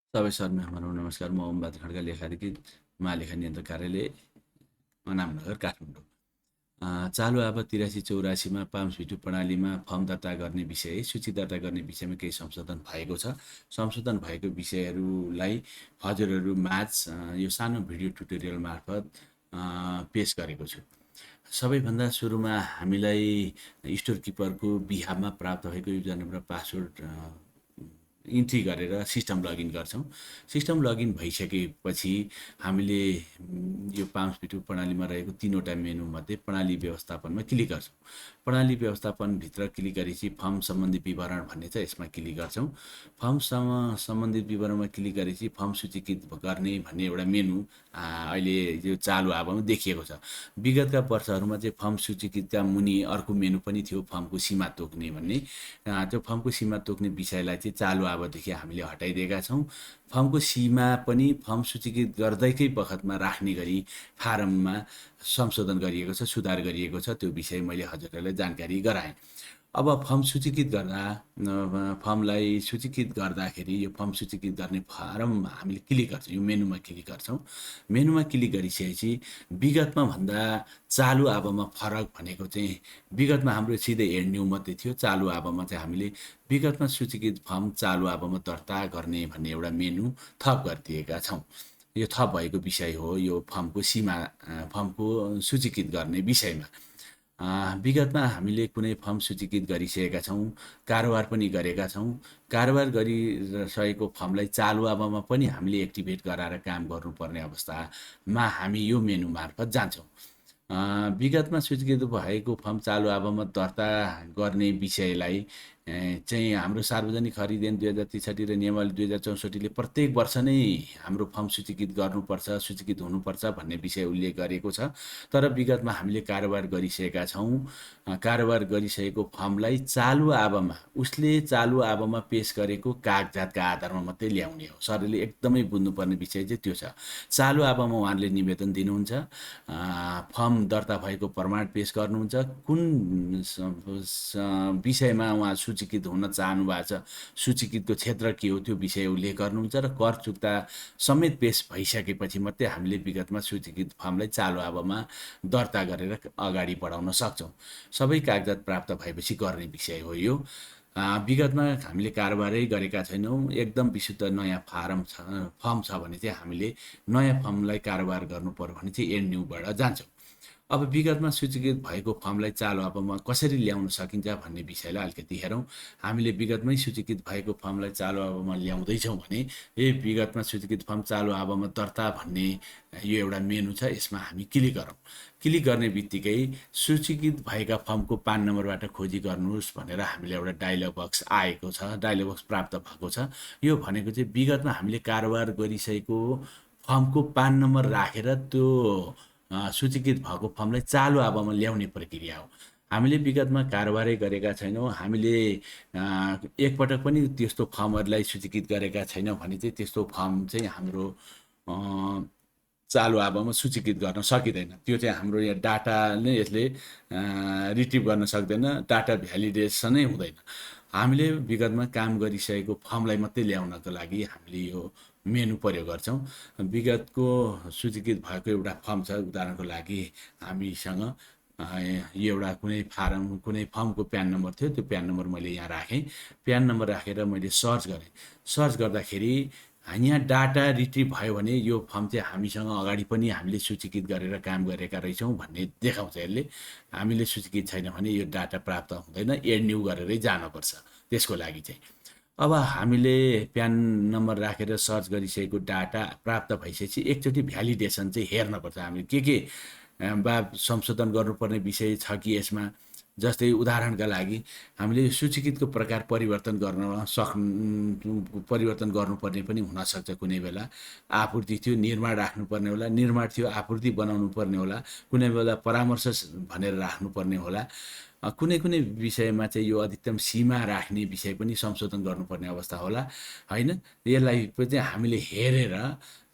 सबै सरमेहमानहरू नमस्कार। म ओमबहादुर खड्का, लेखाधिकृत महालेखा नियन्त्रक कार्यालय, अनामनगर, काठमाडौँ। चालु आब 83-84 पाम्स भिटु प्रणालीमा फर्म दर्ता गर्ने विषय, सूची दर्ता गर्ने विषयमा केही संशोधन भएको छ। संशोधन भएको विषयहरूलाई हजुरहरू माझ यो सानो भिडियो ट्युटोरियल मार्फत पेश गरेको छु। सबैभन्दा सुरुमा हामीलाई स्टोर किपरको बिहाफमा प्राप्त भएको युजर नेम र पासवर्ड इन्ट्री गरेर सिस्टम लगइन गर्छौँ। सिस्टम लगइन भइसकेपछि हामीले यो पाम्स भिटु प्रणालीमा रहेको 3वटा मेनुमध्ये प्रणाली व्यवस्थापनमा क्लिक गर्छौँ। प्रणाली व्यवस्थापनभित्र क्लिक गरेपछि फर्म सम्बन्धी विवरण भन्ने छ, यसमा क्लिक गर्छौँ। फर्मसँग सम्बन्धित विवरणमा क्लिक गरेपछि फर्म सूचीकृत गर्ने भन्ने एउटा मेनु अहिले यो चालु आवामा देखिएको छ। विगतका वर्षहरूमा चाहिँ फर्म सूचीकृतका मुनि अर्को मेनु पनि थियो, फर्मको सीमा तोक्ने भन्ने। त्यो फर्मको सीमा तोक्ने विषयलाई चाहिँ चालु आवादेखि हामीले हटाइदिएका छौँ। फर्मको सीमा पनि फर्म सूचीकृत गर्दैकै बखतमा राख्ने गरी फारममा संशोधन गरिएको छ, सुधार गरिएको छ। त्यो विषय मैले हजुरहरूलाई जानकारी गराएँ। अब फर्म सूचीकृत गर्दा फर्मलाई सूचीकृत गर्दाखेरि यो फर्म सूचीकृत गर्ने फारम हामीले क्लिक गर्छौँ, यो मेनुमा क्लिक गर्छौँ। मेनुमा क्लिक गरिसकेपछि विगतमा भन्दा चालु आवामा फरक भनेको चाहिँ विगतमा हाम्रो सिधै एड न्यू मात्रै थियो। चालु आवामा चाहिँ हामीले विगतमा सूचीकृत फर्म चालु आवामा दर्ता गर्ने भन्ने एउटा मेनु थप गरिदिएका छौँ। यो थप भएको विषय हो यो फर्मको सीमा फर्मको सूचीकृत गर्ने विषयमा। विगतमा हामीले कुनै फर्म सूचीकृत गरिसकेका छौँ, कारोबार पनि गरेका छौँ। कारोबार गरिसकेको फर्मलाई चालु आवामा पनि हामीले एक्टिभेट गराएर काम गर्नुपर्ने अवस्थामा हामी यो मेनु मार्फत जान्छौँ। विगतमा सूचीकृत भएको फर्म चालु आवामा दर्ता गर्ने विषयलाई चाहिँ हाम्रो सार्वजनिक खरिद ऐन 2063 र नियमावली 2064ले प्रत्येक वर्ष नै हाम्रो फर्म सूचीकृत गर्नुपर्छ, सूचीकृत हुनुपर्छ भन्ने विषय उल्लेख गरेको छ। तर विगतमा हामीले कारोबार गरिसकेका छौँ। कारोबार गरिसकेको फर्मलाई चालु आवामा उसले चालु आवामा पेश गरेको कागजातका आधारमा मात्रै ल्याउने हो। सरले एकदमै बुझ्नुपर्ने विषय चाहिँ त्यो छ। चालु आवामा उहाँले निवेदन दिनुहुन्छ, फर्म दर्ता भएको प्रमाण पेश गर्नुहुन्छ, कुन विषयमा उहाँ सूचीकृत हुन चाहनु भएको छ, सूचीकृतको क्षेत्र के हो, त्यो विषय उल्लेख गर्नुहुन्छ र कर चुक्ता समेत पेश भइसकेपछि मात्रै हामीले विगतमा सूचीकृत फर्मलाई चालु आवामा दर्ता गरेर अगाडि बढाउन सक्छौँ। सबै कागजात प्राप्त भएपछि गर्ने विषय हो यो। विगतमा हामीले कारोबारै गरेका छैनौँ, एकदम विशुद्ध नयाँ फर्म छ भने चाहिँ हामीले नयाँ फर्मलाई कारोबार गर्नु पर्यो भने चाहिँ एड न्यूबाट जान्छौँ। अब विगतमा सूचीकृत भएको फर्मलाई चालु आवामा कसरी ल्याउन सकिन्छ भन्ने विषयलाई अलिकति हेरौँ। हामीले विगतमै सूचीकृत भएको फर्मलाई चालु आवामा ल्याउँदैछौँ भने विगतमा सूचीकृत फर्म चालु आवामा दर्ता भन्ने यो एउटा मेनु छ, यसमा हामी क्लिक गरौँ। क्लिक गर्ने बित्तिकै सूचीकृत भएका फर्मको पान नम्बरबाट खोजी गर्नुहोस् भनेर हामीलाई एउटा डायलग बक्स आएको छ, डायलग बक्स प्राप्त भएको छ। यो भनेको चाहिँ विगतमा हामीले कारोबार गरिसकेको फर्मको पान नम्बर राखेर त्यो सूचीकृत भएको फर्मलाई चालु आवामा ल्याउने प्रक्रिया हो। हामीले विगतमा कारोबारै गरेका छैनौँ, हामीले एकपटक पनि त्यस्तो फर्महरूलाई सूचीकृत गरेका छैनौँ भने चाहिँ त्यस्तो फर्म चाहिँ हाम्रो चालु आवामा सूचीकृत गर्न सकिँदैन। त्यो चाहिँ हाम्रो यहाँ डाटा नै यसले रिट्रिभ गर्न सक्दैन, डाटा भ्यालिडेसनै हुँदैन। हामीले विगतमा काम गरिसकेको फर्मलाई मात्रै ल्याउनको लागि हामीले यो मेनु प्रयोग गर्छौँ। विगतको सूचीकृत भएको एउटा फर्म छ, उदाहरणको लागि हामीसँग यो एउटा कुनै फर्मको प्यान नम्बर थियो, त्यो प्यान नम्बर मैले यहाँ राखेँ। प्यान नम्बर राखेर मैले सर्च गरेँ। सर्च गर्दाखेरि यहाँ डाटा रिट्रिभ भयो भने यो फर्म चाहिँ हामीसँग अगाडि पनि हामीले सूचीकृत गरेर काम गरेका रहेछौँ भन्ने देखाउँछ यसले। हामीले सूचीकृत छैन भने यो डाटा प्राप्त हुँदैन, एड न्यू गरेरै जानुपर्छ त्यसको लागि चाहिँ। अब हामीले प्यान नम्बर राखेर सर्च गरिसकेको डाटा प्राप्त भइसकेपछि एकचोटि भ्यालिडेसन चाहिँ हेर्नुपर्छ। हामीले के संशोधन गर्नुपर्ने विषय छ कि यसमा। जस्तै उदाहरणका लागि हामीले सूचीकृतको प्रकार परिवर्तन गर्नुपर्ने पनि हुनसक्छ। कुनै बेला आपूर्ति थियो, निर्माण राख्नुपर्ने होला, निर्माण थियो, आपूर्ति बनाउनु पर्ने होला, कुनै बेला परामर्श भनेर राख्नुपर्ने होला। कुनै विषयमा चाहिँ यो अधिकतम सीमा राख्ने विषय पनि संशोधन गर्नुपर्ने अवस्था होला, होइन? यसलाई चाहिँ हामीले हेरेर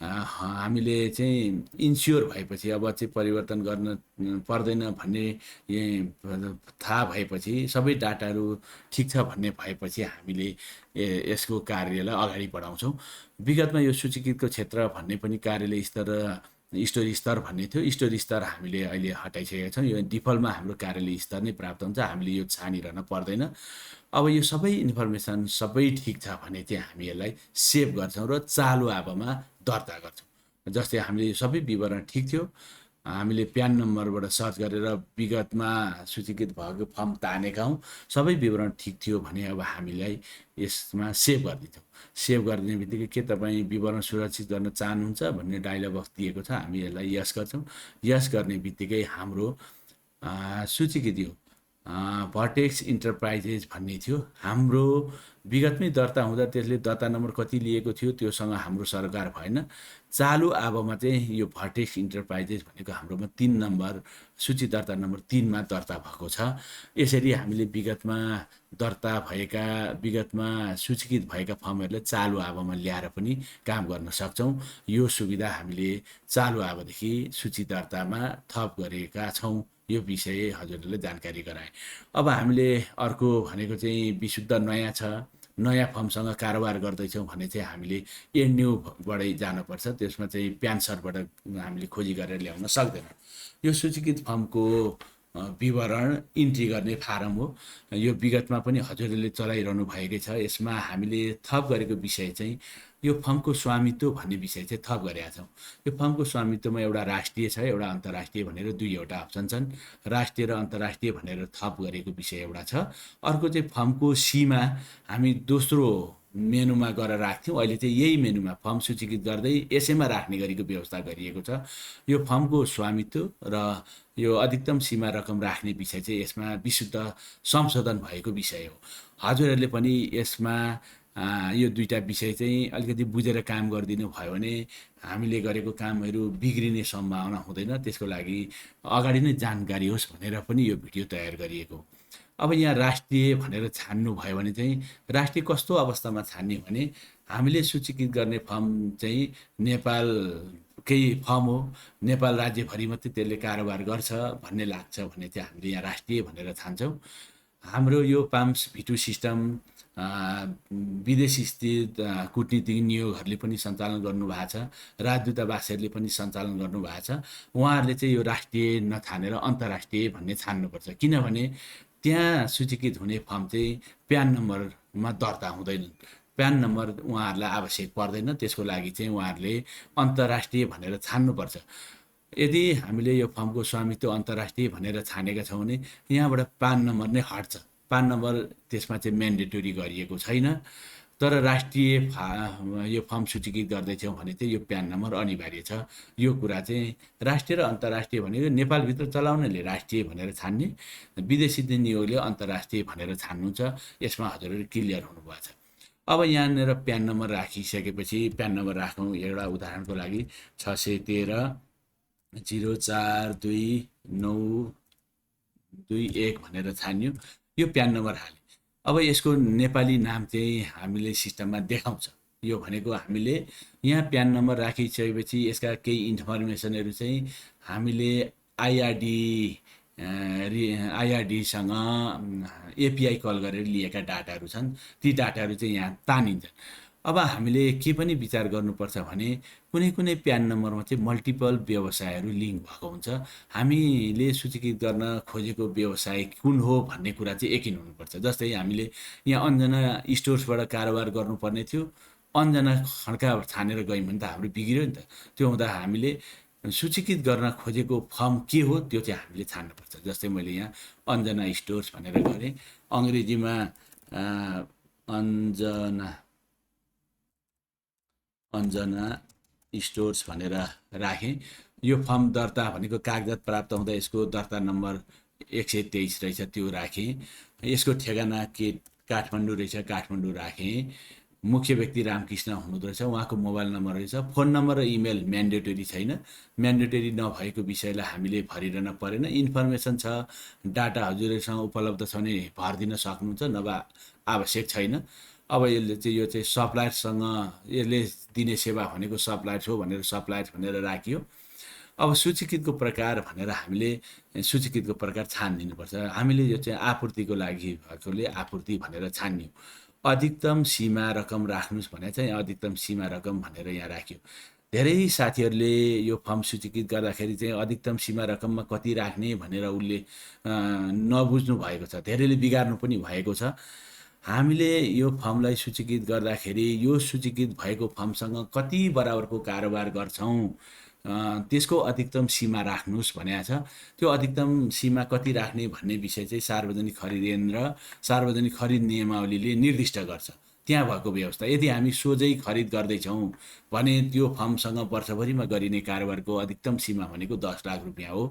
हामीले चाहिँ इन्स्योर भएपछि अब चाहिँ परिवर्तन गर्न पर्दैन भन्ने थाहा भएपछि सबै डाटाहरू ठिक छ भन्ने भएपछि हामीले यसको कार्यलाई अगाडि बढाउँछौँ। विगतमा यो सूचीकृतको क्षेत्र भन्ने पनि कार्यालय स्तर र स्टोरी स्तर भन्ने थियो। स्टोरी स्तर हामीले अहिले हटाइसकेका छौँ। यो डिफल्टमा हाम्रो कार्यालय स्तर नै प्राप्त हुन्छ, हामीले यो छानिरहन पर्दैन। अब यो सबै इन्फर्मेसन सबै ठिक छ भने चाहिँ हामी यसलाई सेभ गर्छौँ र चालु आबोमा दर्ता गर्छौँ। जस्तै हामीले यो सबै विवरण ठिक थियो, हामीले प्यान नम्बरबाट सर्च गरेर विगतमा सूचीकृत भएको फर्म तानेका हौँ, सबै विवरण ठिक थियो भने अब हामीलाई यसमा सेभ गरिदिन्छौँ। सेभ गरिदिने बित्तिकै के तपाईँ विवरण सुरक्षित गर्न चाहनुहुन्छ भन्ने डायलग बक्स दिएको छ, हामी यसलाई यस गर्छौँ। यस गर्ने बित्तिकै हाम्रो सूचीकृत यो भर्टेक्स इन्टरप्राइजेस भन्ने थियो, हाम्रो विगतमै दर्ता हुँदा त्यसले दर्ता नम्बर कति लिएको थियो त्योसँग हाम्रो सरकार भएन। चालु आबोमा चाहिँ यो भर्टेक्स इन्टरप्राइजेस भनेको हाम्रोमा 3 नम्बर सूची दर्ता नम्बर 3मा दर्ता भएको छ। यसरी हामीले विगतमा दर्ता भएका विगतमा सूचीकृत भएका फर्महरूलाई चालु आबोमा ल्याएर पनि काम गर्न सक्छौँ। यो सुविधा हामीले चालु आबोदेखि सूची दर्तामा थप गरेका छौँ। यो विषय हजुरहरूले जानकारी गराएँ। अब हामीले अर्को भनेको चाहिँ विशुद्ध नयाँ छ, नयाँ फर्मसँग कारोबार गर्दैछौँ भने चाहिँ हामीले एन्ड्युबाटै जानुपर्छ। त्यसमा चाहिँ प्यान सरबाट हामीले खोजी गरेर ल्याउन सक्दैनौँ। यो सूचीकृत फर्मको विवरण इन्ट्री गर्ने फारम हो। यो विगतमा पनि हजुरहरूले चलाइरहनु भएकै छ। यसमा हामीले थप गरेको विषय चाहिँ यो फर्मको स्वामित्व भन्ने विषय चाहिँ थप गरेका छौँ। यो फर्मको स्वामित्वमा एउटा राष्ट्रिय छ, एउटा अन्तर्राष्ट्रिय भनेर दुईवटा अप्सन छन्। राष्ट्रिय र अन्तर्राष्ट्रिय भनेर थप गरेको विषय एउटा छ। अर्को चाहिँ फर्मको सीमा हामी दोस्रो मेनुमा गएर राख्थ्यौँ, अहिले चाहिँ यही मेनुमा फर्म सूचीकृत गर्दै यसैमा राख्ने गरेको व्यवस्था गरिएको छ। यो फर्मको स्वामित्व र यो अधिकतम सीमा रकम राख्ने विषय चाहिँ यसमा विशुद्ध संशोधन भएको विषय हो। हजुरहरूले पनि यसमा यो दुईटा विषय चाहिँ अलिकति बुझेर काम गरिदिनु भयो भने हामीले गरेको कामहरू बिग्रिने सम्भावना हुँदैन। त्यसको लागि अगाडि नै जानकारी होस् भनेर पनि यो भिडियो तयार गरिएको। अब यहाँ राष्ट्रिय भनेर छान्नु भयो भने चाहिँ राष्ट्रिय कस्तो अवस्थामा छान्ने भने हामीले सूचीकृत गर्ने फर्म चाहिँ नेपालकै फर्म हो, नेपाल राज्यभरि मात्रै त्यसले कारोबार गर्छ भन्ने लाग्छ भने चाहिँ हामीले यहाँ राष्ट्रिय भनेर छान्छौँ। हाम्रो यो पाम्स V2 सिस्टम विदेशी स्थित कूटनीतिक नियोगहरूले पनि सञ्चालन गर्नुभएको छ, राजदूतावासहरूले पनि सञ्चालन गर्नुभएको छ। उहाँहरूले चाहिँ यो राष्ट्रिय नछानेर अन्तर्राष्ट्रिय भन्ने छान्नुपर्छ, किनभने त्यहाँ सूचीकृत हुने फर्म चाहिँ प्यान नम्बरमा दर्ता हुँदैनन्। प्यान नम्बर उहाँहरूलाई आवश्यक पर्दैन। त्यसको लागि चाहिँ उहाँहरूले अन्तर्राष्ट्रिय भनेर छान्नुपर्छ। यदि हामीले यो फर्मको स्वामित्व अन्तर्राष्ट्रिय भनेर छानेका छौँ भने यहाँबाट पान नम्बर नै हट्छ। पान नम्बर त्यसमा चाहिँ म्यान्डेटोरी गरिएको छैन। तर राष्ट्रिय यो फर्म सूचीकृत गर्दैछौँ भने चाहिँ यो प्यान नम्बर अनिवार्य छ। यो कुरा चाहिँ राष्ट्रिय र अन्तर्राष्ट्रिय भनेको नेपालभित्र चलाउनेले राष्ट्रिय भनेर छान्ने, विदेशी नियोगले अन्तर्राष्ट्रिय भनेर छान्नुहुन्छ। यसमा हजुरहरू क्लियर हुनुभएको छ। अब यहाँनिर प्यान नम्बर राखिसकेपछि प्यान नम्बर राखौँ। एउटा उदाहरणको लागि 613-042921 भनेर छान्यो। यो प्यान नम्बर हाल्यो। अब यसको नेपाली नाम चाहिँ हामीले सिस्टममा देखाउँछ। यो भनेको हामीले यहाँ प्यान नम्बर राखिसकेपछि यसका केही इन्फर्मेसनहरू चाहिँ हामीले आइआरडीसँग एपिआई कल गरेर लिएका डाटाहरू छन्। ती डाटाहरू चाहिँ यहाँ तानिन्छन्। अब हामीले के पनि विचार गर्नुपर्छ भने कुनै कुनै प्यान नम्बरमा चाहिँ मल्टिपल व्यवसायहरू लिङ्क भएको हुन्छ। हामीले सूचीकृत गर्न खोजेको व्यवसाय कुन हो भन्ने कुरा चाहिँ यकिन हुनुपर्छ। जस्तै हामीले यहाँ अन्जना स्टोर्सबाट कारोबार गर्नुपर्ने थियो, अन्जना खड्का छानेर गयौँ भने त हाम्रो बिग्रियो नि त। त्यो हुँदा हामीले सूचीकृत गर्न खोजेको फर्म के हो त्यो चाहिँ हामीले छान्नुपर्छ। जस्तै मैले यहाँ अन्जना स्टोर्स भनेर गरेँ, अङ्ग्रेजीमा अन्जना स्टोर्स भनेर राखेँ। यो फर्म दर्ता भनेको कागजात प्राप्त हुँदा यसको दर्ता नम्बर 123 रहेछ, त्यो राखेँ। यसको ठेगाना काठमाडौँ रहेछ, काठमाडौँ राखेँ। मुख्य व्यक्ति रामकृष्ण हुनुहुँदो रहेछ, उहाँको मोबाइल नम्बर रहेछ। फोन नम्बर र इमेल म्यान्डेटरी छैन। म्यान्डेटरी नभएको विषयलाई हामीले भरिरहन परेन। इन्फर्मेसन छ, डाटा हजुरहरूसँग उपलब्ध छ भने भरिदिन सक्नुहुन्छ, नभए आवश्यक छैन। अब यसले चाहिँ यो चाहिँ सप्लायरसँग यसले दिने सेवा भनेको सप्लायर हो भनेर सप्लायर भनेर राखियो। अब सूचीकृतको प्रकार भनेर हामीले सूचीकृतको प्रकार छानिदिनुपर्छ। हामीले यो चाहिँ आपूर्तिको लागि भएकोले आपूर्ति भनेर छान्यौँ। अधिकतम सीमा रकम राख्नुहोस् भने चाहिँ अधिकतम सीमा रकम भनेर यहाँ राख्यो। धेरै साथीहरूले यो फर्म सूचीकृत गर्दाखेरि चाहिँ अधिकतम सीमा रकममा कति राख्ने भनेर उसले नबुझ्नु भएको छ, धेरैले बिगार्नु पनि भएको छ। हामीले यो फर्मलाई सूचीकृत गर्दाखेरि यो सूचीकृत भएको फर्मसँग कति बराबरको कारोबार गर्छौँ त्यसको अधिकतम सीमा राख्नुहोस् भनेको छ। त्यो अधिकतम सीमा कति राख्ने भन्ने विषय चाहिँ सार्वजनिक खरिद ऐन र सार्वजनिक खरिद नियमावलीले निर्दिष्ट गर्छ। त्यहाँ भएको व्यवस्था यदि हामी सोझै खरिद गर्दैछौँ भने त्यो फर्मसँग वर्षभरिमा गरिने कारोबारको अधिकतम सीमा भनेको 10 लाख रुपियाँ हो।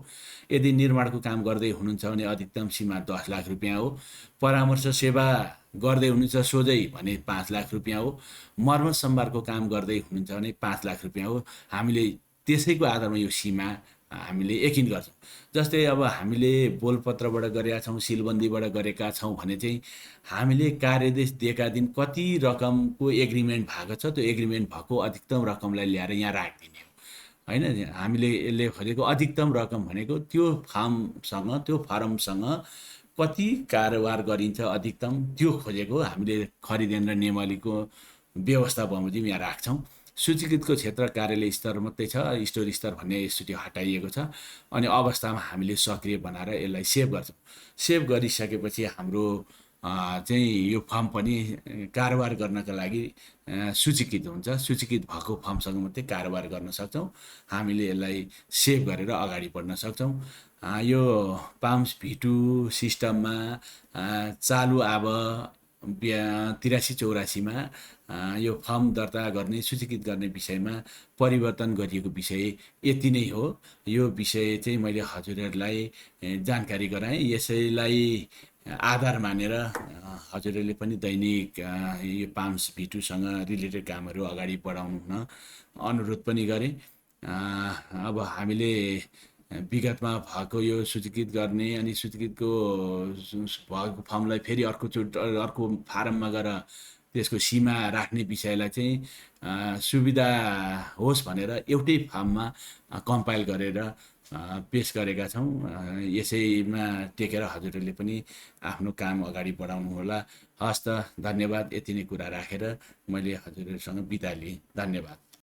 यदि निर्माणको काम गर्दै हुनुहुन्छ भने अधिकतम सीमा 10 लाख रुपियाँ हो। परामर्श सेवा गर्दै हुनुहुन्छ सोझै भने 5 लाख रुपियाँ हो। मर्मत सम्भारको काम गर्दै हुनुहुन्छ भने 5 लाख रुपियाँ हो। हामीले त्यसैको आधारमा यो सीमा हामीले यकिन गर्छौँ। जस्तै अब हामीले बोलपत्रबाट गरेका छौँ, सिलबन्दीबाट गरेका छौँ भने चाहिँ हामीले कार्यदेश दिएका दिन कति रकमको एग्रिमेन्ट भएको छ त्यो एग्रिमेन्ट भएको अधिकतम रकमलाई ल्याएर यहाँ राखिदिने हो हैन। हामीले यसले खोजेको अधिकतम रकम भनेको त्यो फर्मसँग कति कारोबार गरिन्छ अधिकतम त्यो खोजेको हामीले खरिद ऐन र नियमावलीको व्यवस्था बमोजिम यहाँ राख्छौँ। सूचीकृतको क्षेत्र कार्यालय स्तर मात्रै छ, स्टोर स्तर भन्ने यसचोटि हटाइएको छ। अनि अवस्थामा हामीले सक्रिय बनाएर यसलाई सेभ गर्छौँ। सेभ गरिसकेपछि हाम्रो चाहिँ यो फर्म पनि कारोबार गर्नका लागि सूचीकृत हुन्छ। सूचीकृत भएको फर्मसँग मात्रै कारोबार गर्न सक्छौँ। हामीले यसलाई सेभ गरेर अगाडि बढ्न सक्छौँ। यो पाम्स V2 सिस्टममा चालु अब 83-84मा यो फर्म दर्ता गर्ने सूचीकृत गर्ने विषयमा परिवर्तन गरिएको विषय यति नै हो। यो विषय चाहिँ मैले हजुरहरूलाई जानकारी गराएँ। यसैलाई आधार मानेर हजुरहरूले पनि दैनिक यो पाम्स V2 सँग रिलेटेड कामहरू अगाडि बढाउनु हुन अनुरोध पनि गरेँ। अब हामीले विगतमा भएको यो सूचीकृत गर्ने अनि सूचीकृतको भएको फर्मलाई फेरि अर्को फारममा गएर त्यसको सीमा राख्ने विषयलाई चाहिँ सुविधा होस् भनेर एउटै फर्ममा कम्पाइल गरेर पेश गरेका छौँ। यसैमा टेकेर हजुरहरूले पनि आफ्नो काम अगाडि बढाउनु होला। हस्त धन्यवाद। यति नै कुरा राखेर मैले हजुरहरूसँग बिदा लिएँ। धन्यवाद।